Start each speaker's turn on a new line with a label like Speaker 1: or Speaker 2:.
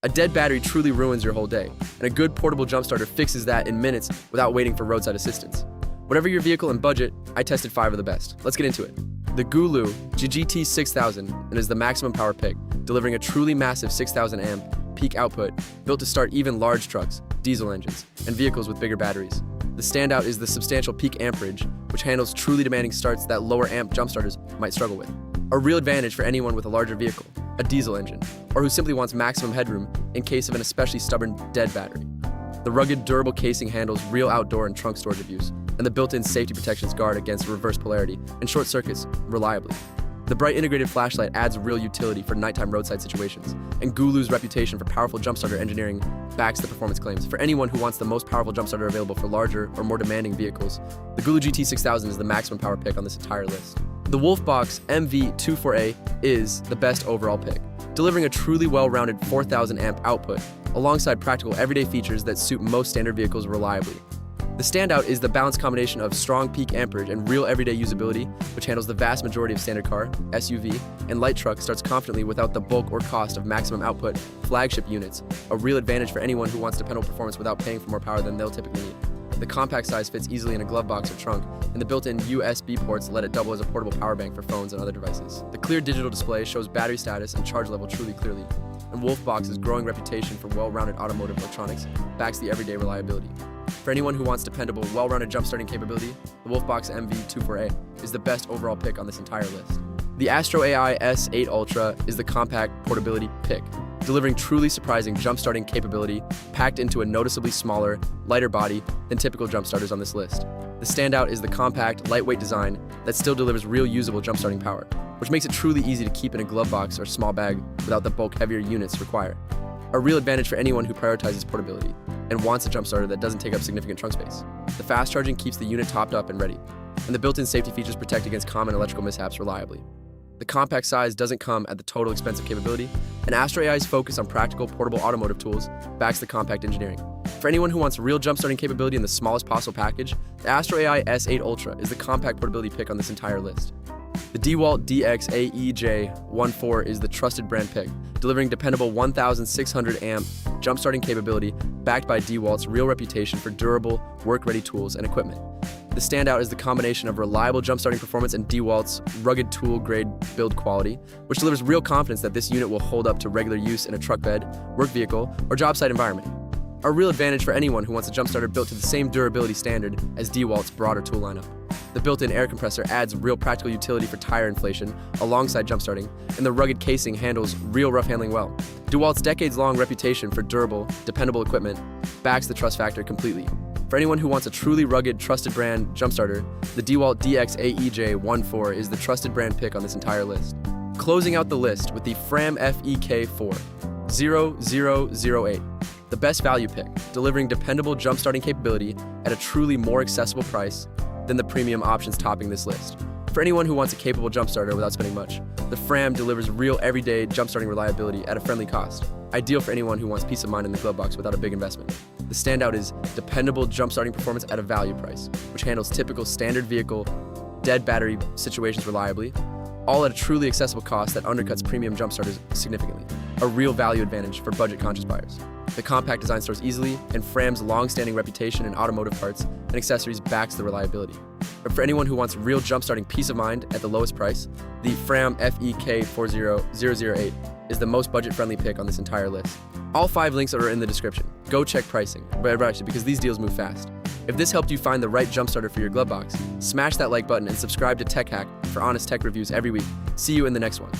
Speaker 1: A dead battery truly ruins your whole day, and a good portable jump starter fixes that in minutes without waiting for roadside assistance. Whatever your vehicle and budget, I tested 5 of the best. Let's get into it. The Gulu GGT 6000 and is the maximum power pick, delivering a truly massive 6,000 amp peak output, built to start even large trucks, diesel engines, and vehicles with bigger batteries. The standout is the substantial peak amperage, which handles truly demanding starts that lower amp jump starters might struggle with. A real advantage for anyone with a larger vehicle, a diesel engine, or who simply wants maximum headroom in case of an especially stubborn dead battery. The rugged, durable casing handles real outdoor and trunk storage abuse, and the built-in safety protections guard against reverse polarity and short circuits reliably. The bright integrated flashlight adds real utility for nighttime roadside situations, and Gulu's reputation for powerful jumpstarter engineering backs the performance claims. For anyone who wants the most powerful jumpstarter available for larger or more demanding vehicles, the Gulu GT 6000 is the maximum power pick on this entire list. The Wolfbox MV24A is the best overall pick, delivering a truly well-rounded 4,000 amp output alongside practical everyday features that suit most standard vehicles reliably. The standout is the balanced combination of strong peak amperage and real everyday usability, which handles the vast majority of standard car, SUV, and light truck starts confidently without the bulk or cost of maximum output flagship units, a real advantage for anyone who wants dependable performance without paying for more power than they'll typically need. The compact size fits easily in a glove box or trunk, and the built-in USB ports let it double as a portable power bank for phones and other devices. The clear digital display shows battery status and charge level truly clearly, and Wolfbox's growing reputation for well-rounded automotive electronics backs the everyday reliability. For anyone who wants dependable, well-rounded jump-starting capability, the Wolfbox MV24A is the best overall pick on this entire list. The Astro AI S8 Ultra is the compact portability pick, delivering truly surprising jump-starting capability packed into a noticeably smaller, lighter body than typical jump-starters on this list. The standout is the compact, lightweight design that still delivers real usable jump-starting power, which makes it truly easy to keep in a glove box or small bag without the bulk heavier units required. A real advantage for anyone who prioritizes portability and wants a jump starter that doesn't take up significant trunk space. The fast charging keeps the unit topped up and ready, and the built-in safety features protect against common electrical mishaps reliably. The compact size doesn't come at the total expense of capability, and Astro AI's focus on practical portable automotive tools backs the compact engineering. For anyone who wants real jump-starting capability in the smallest possible package, the Astro AI S8 Ultra is the compact portability pick on this entire list. The DeWalt DX-AEJ14 is the trusted brand pick, delivering dependable 1,600 amp jump-starting capability backed by DeWalt's real reputation for durable, work-ready tools and equipment. The standout is the combination of reliable jump-starting performance and DeWalt's rugged tool-grade build quality, which delivers real confidence that this unit will hold up to regular use in a truck bed, work vehicle, or job site environment. A real advantage for anyone who wants a jump starter built to the same durability standard as DeWalt's broader tool lineup. The built-in air compressor adds real practical utility for tire inflation alongside jump starting, and the rugged casing handles real rough handling well. DeWalt's decades-long reputation for durable, dependable equipment backs the trust factor completely. For anyone who wants a truly rugged, trusted brand jump starter, the DeWalt DX-AEJ14 is the trusted brand pick on this entire list. Closing out the list with the Fram FEK40008, the best value pick, delivering dependable jump-starting capability at a truly more accessible price than the premium options topping this list. For anyone who wants a capable jump starter without spending much, the Fram delivers real everyday jump-starting reliability at a friendly cost, ideal for anyone who wants peace of mind in the glove box without a big investment. The standout is dependable jump-starting performance at a value price, which handles typical standard vehicle, dead battery situations reliably, all at a truly accessible cost that undercuts premium jump starters significantly. A real value advantage for budget-conscious buyers. The compact design stores easily, and Fram's long-standing reputation in automotive parts and accessories backs the reliability. But for anyone who wants real jump-starting peace of mind at the lowest price, the Fram FEK40008 is the most budget-friendly pick on this entire list. All 5 links are in the description. Go check pricing, because these deals move fast. If this helped you find the right jump starter for your glove box, smash that like button and subscribe to Tech Hack for honest tech reviews every week. See you in the next one.